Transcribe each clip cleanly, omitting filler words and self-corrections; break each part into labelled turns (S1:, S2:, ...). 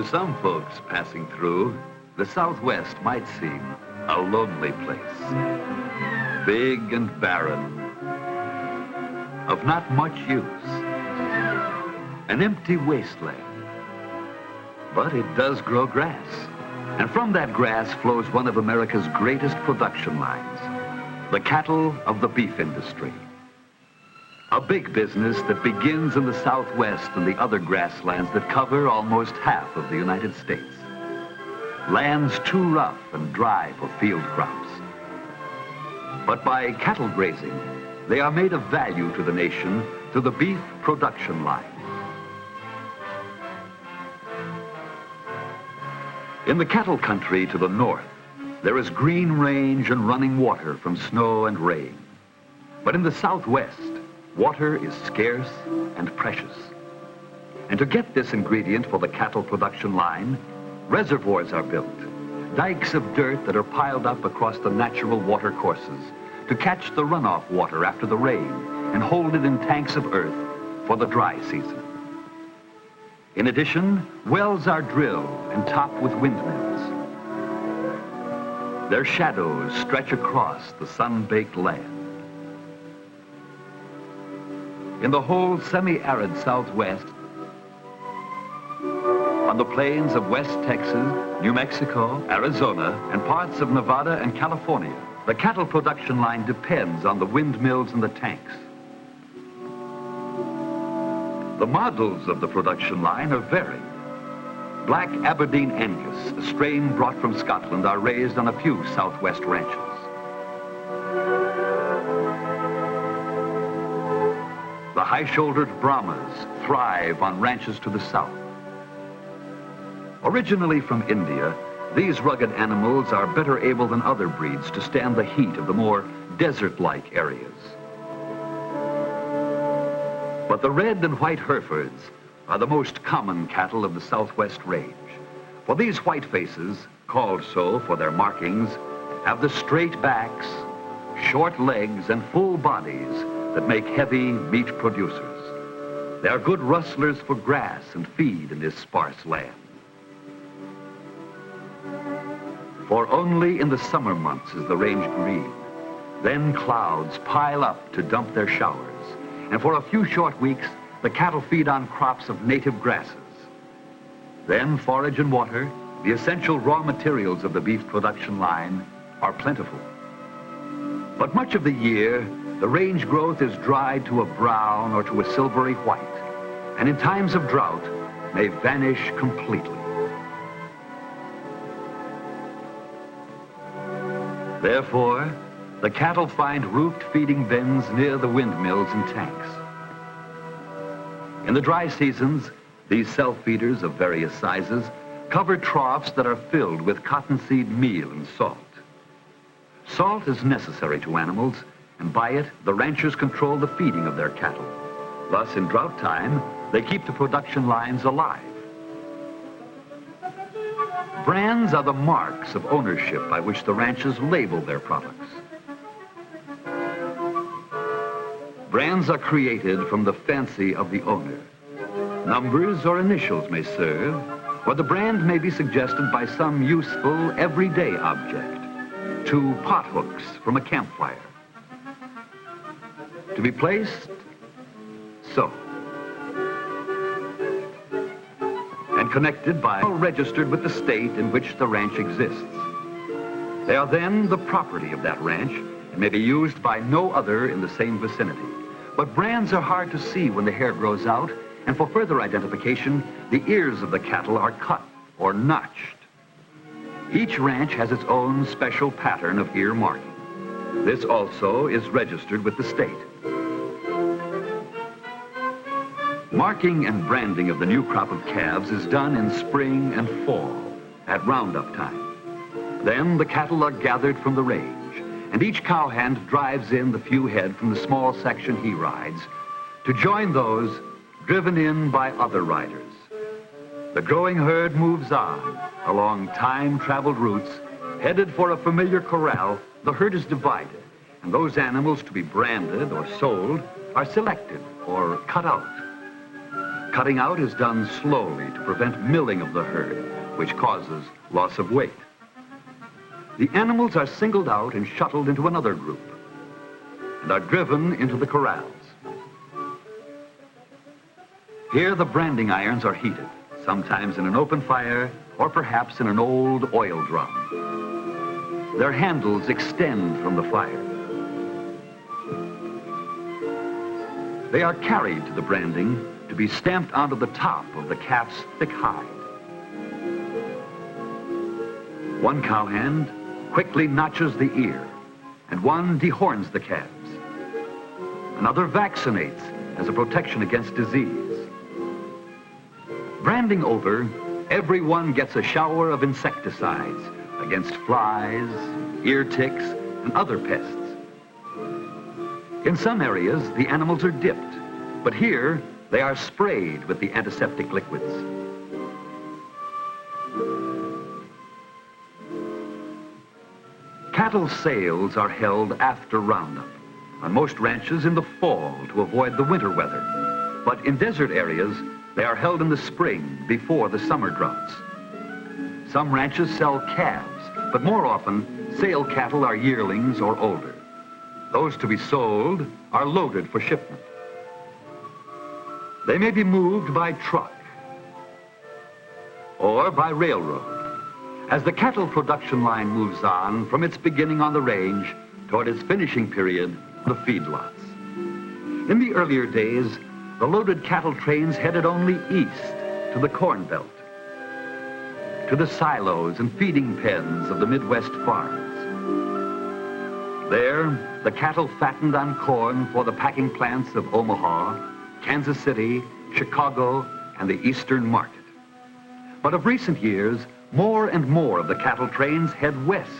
S1: To some folks passing through, the Southwest might seem a lonely place. Big and barren, of not much use. An empty wasteland. But it does grow grass. And from that grass flows one of America's greatest production lines, the cattle of the beef industry. A big business that begins in the Southwest and the other grasslands that cover almost half of the United States. Lands too rough and dry for field crops. But by cattle grazing, they are made of value to the nation through the beef production line. In the cattle country to the north, there is green range and running water from snow and rain. But in the Southwest, water is scarce and precious. And to get this ingredient for the cattle production line, reservoirs are built, dikes of dirt that are piled up across the natural water courses to catch the runoff water after the rain and hold it in tanks of earth for the dry season. In addition, wells are drilled and topped with windmills. Their shadows stretch across the sun-baked land. In the whole semi-arid Southwest, on the plains of West Texas, New Mexico, Arizona, and parts of Nevada and California, the cattle production line depends on the windmills and the tanks. The models of the production line are varied. Black Aberdeen Angus, a strain brought from Scotland, are raised on a few Southwest ranches. The high-shouldered Brahmas thrive on ranches to the south. Originally from India, these rugged animals are better able than other breeds to stand the heat of the more desert-like areas. But the red and white Herefords are the most common cattle of the Southwest range. For these white faces, called so for their markings, have the straight backs, short legs, and full bodies that make heavy meat producers. They are good rustlers for grass and feed in this sparse land. For only in the summer months is the range green. Then clouds pile up to dump their showers. And for a few short weeks, the cattle feed on crops of native grasses. Then forage and water, the essential raw materials of the beef production line, are plentiful. But much of the year, the range growth is dried to a brown or to a silvery white, and in times of drought, may vanish completely. Therefore, the cattle find roofed feeding bins near the windmills and tanks. In the dry seasons, these self-feeders of various sizes cover troughs that are filled with cottonseed meal and salt. Salt is necessary to animals, and by it, the ranchers control the feeding of their cattle. Thus, in drought time, they keep the production lines alive. Brands are the marks of ownership by which the ranchers label their products. Brands are created from the fancy of the owner. Numbers or initials may serve, or the brand may be suggested by some useful, everyday object, to pot hooks from a campfire. To be placed so. And connected by registered with the state in which the ranch exists. They are then the property of that ranch and may be used by no other in the same vicinity. But brands are hard to see when the hair grows out, and for further identification, the ears of the cattle are cut or notched. Each ranch has its own special pattern of ear marking. This also is registered with the state. Marking and branding of the new crop of calves is done in spring and fall at roundup time. Then the cattle are gathered from the range, and each cowhand drives in the few head from the small section he rides to join those driven in by other riders. The growing herd moves on along time-traveled routes. Headed for a familiar corral, the herd is divided, and those animals to be branded or sold are selected or cut out. Cutting out is done slowly to prevent milling of the herd, which causes loss of weight. The animals are singled out and shuttled into another group and are driven into the corrals. Here the branding irons are heated, sometimes in an open fire or perhaps in an old oil drum. Their handles extend from the fire. They are carried to the branding to be stamped onto the top of the calf's thick hide. One cowhand quickly notches the ear, and one dehorns the calves. Another vaccinates as a protection against disease. Branding over, everyone gets a shower of insecticides against flies, ear ticks, and other pests. In some areas, the animals are dipped, but here they are sprayed with the antiseptic liquids. Cattle sales are held after roundup, on most ranches in the fall to avoid the winter weather. But in desert areas, they are held in the spring before the summer droughts. Some ranches sell calves, but more often, sale cattle are yearlings or older. Those to be sold are loaded for shipment. They may be moved by truck or by railroad, as the cattle production line moves on from its beginning on the range toward its finishing period, the feedlots. In the earlier days, the loaded cattle trains headed only east to the Corn Belt, to the silos and feeding pens of the Midwest farms. There, the cattle fattened on corn for the packing plants of Omaha, Kansas City, Chicago, and the Eastern market. But of recent years, more and more of the cattle trains head west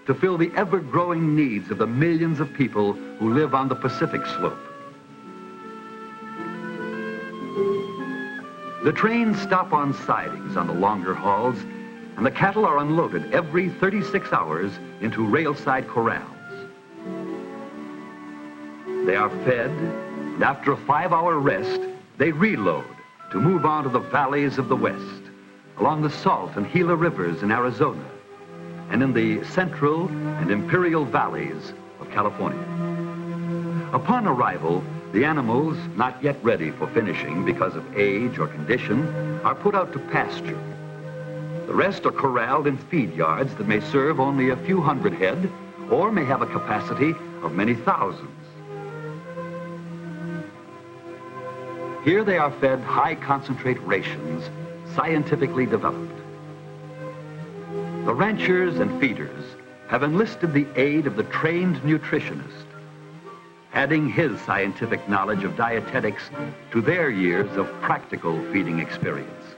S1: to fill the ever-growing needs of the millions of people who live on the Pacific slope. The trains stop on sidings on the longer hauls, and the cattle are unloaded every 36 hours into railside corrals. They are fed, and after a 5-hour rest, they reload to move on to the valleys of the West, along the Salt and Gila rivers in Arizona, and in the Central and Imperial valleys of California. Upon arrival, the animals, not yet ready for finishing because of age or condition, are put out to pasture. The rest are corralled in feed yards that may serve only a few hundred head or may have a capacity of many thousands. Here they are fed high-concentrate rations, scientifically developed. The ranchers and feeders have enlisted the aid of the trained nutritionist, adding his scientific knowledge of dietetics to their years of practical feeding experience.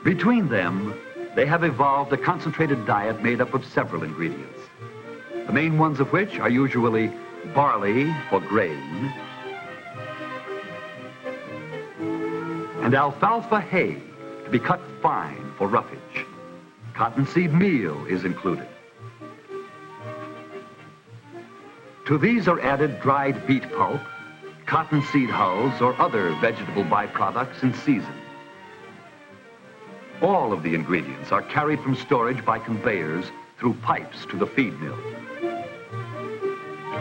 S1: Between them, they have evolved a concentrated diet made up of several ingredients, the main ones of which are usually barley for grain, and alfalfa hay to be cut fine for roughage. Cottonseed meal is included. To these are added dried beet pulp, cottonseed hulls, or other vegetable byproducts in season. All of the ingredients are carried from storage by conveyors through pipes to the feed mill.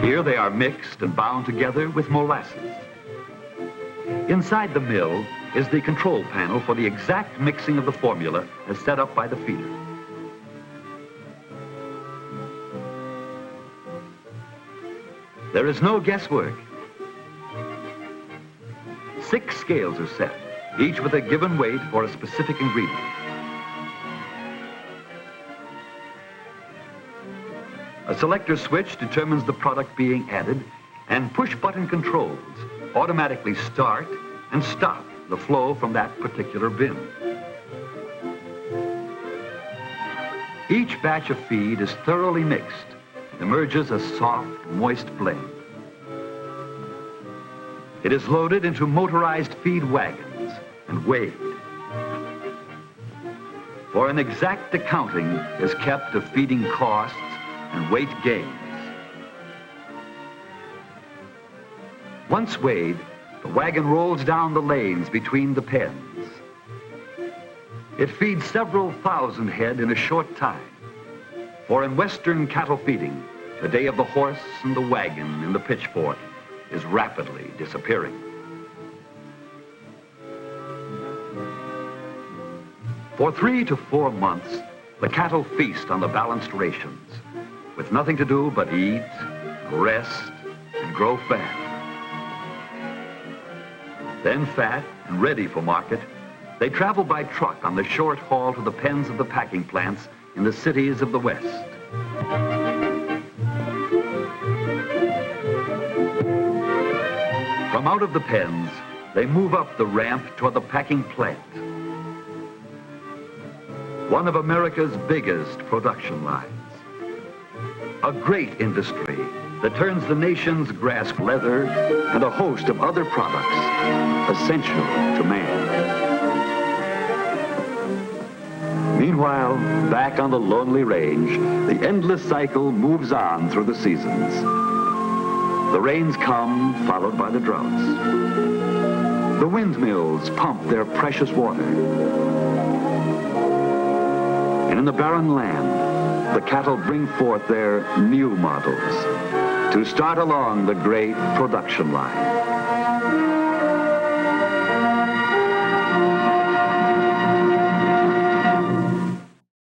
S1: Here they are mixed and bound together with molasses. Inside the mill is the control panel for the exact mixing of the formula as set up by the feeder. There is no guesswork. 6 scales are set, each with a given weight for a specific ingredient. A selector switch determines the product being added, and push-button controls automatically start and stop the flow from that particular bin. Each batch of feed is thoroughly mixed, emerges a soft, moist blend. It is loaded into motorized feed wagons and weighed. For an exact accounting is kept of feeding costs and weight gains. Once weighed, The wagon rolls down the lanes between the pens. It feeds several thousand head in a short time. For in Western cattle feeding, the day of the horse and the wagon in the pitchfork is rapidly disappearing. For 3 to 4 months, the cattle feast on the balanced rations, with nothing to do but eat, rest, and grow fat. Then fat and ready for market, they travel by truck on the short haul to the pens of the packing plants in the cities of the West. From out of the pens, they move up the ramp toward the packing plant, one of America's biggest production lines. A great industry that turns the nation's grass leather and a host of other products essential to man. Meanwhile, back on the lonely range, the endless cycle moves on through the seasons. The rains come, followed by the droughts. The windmills pump their precious water. And in the barren land, the cattle bring forth their new models to start along the great production line.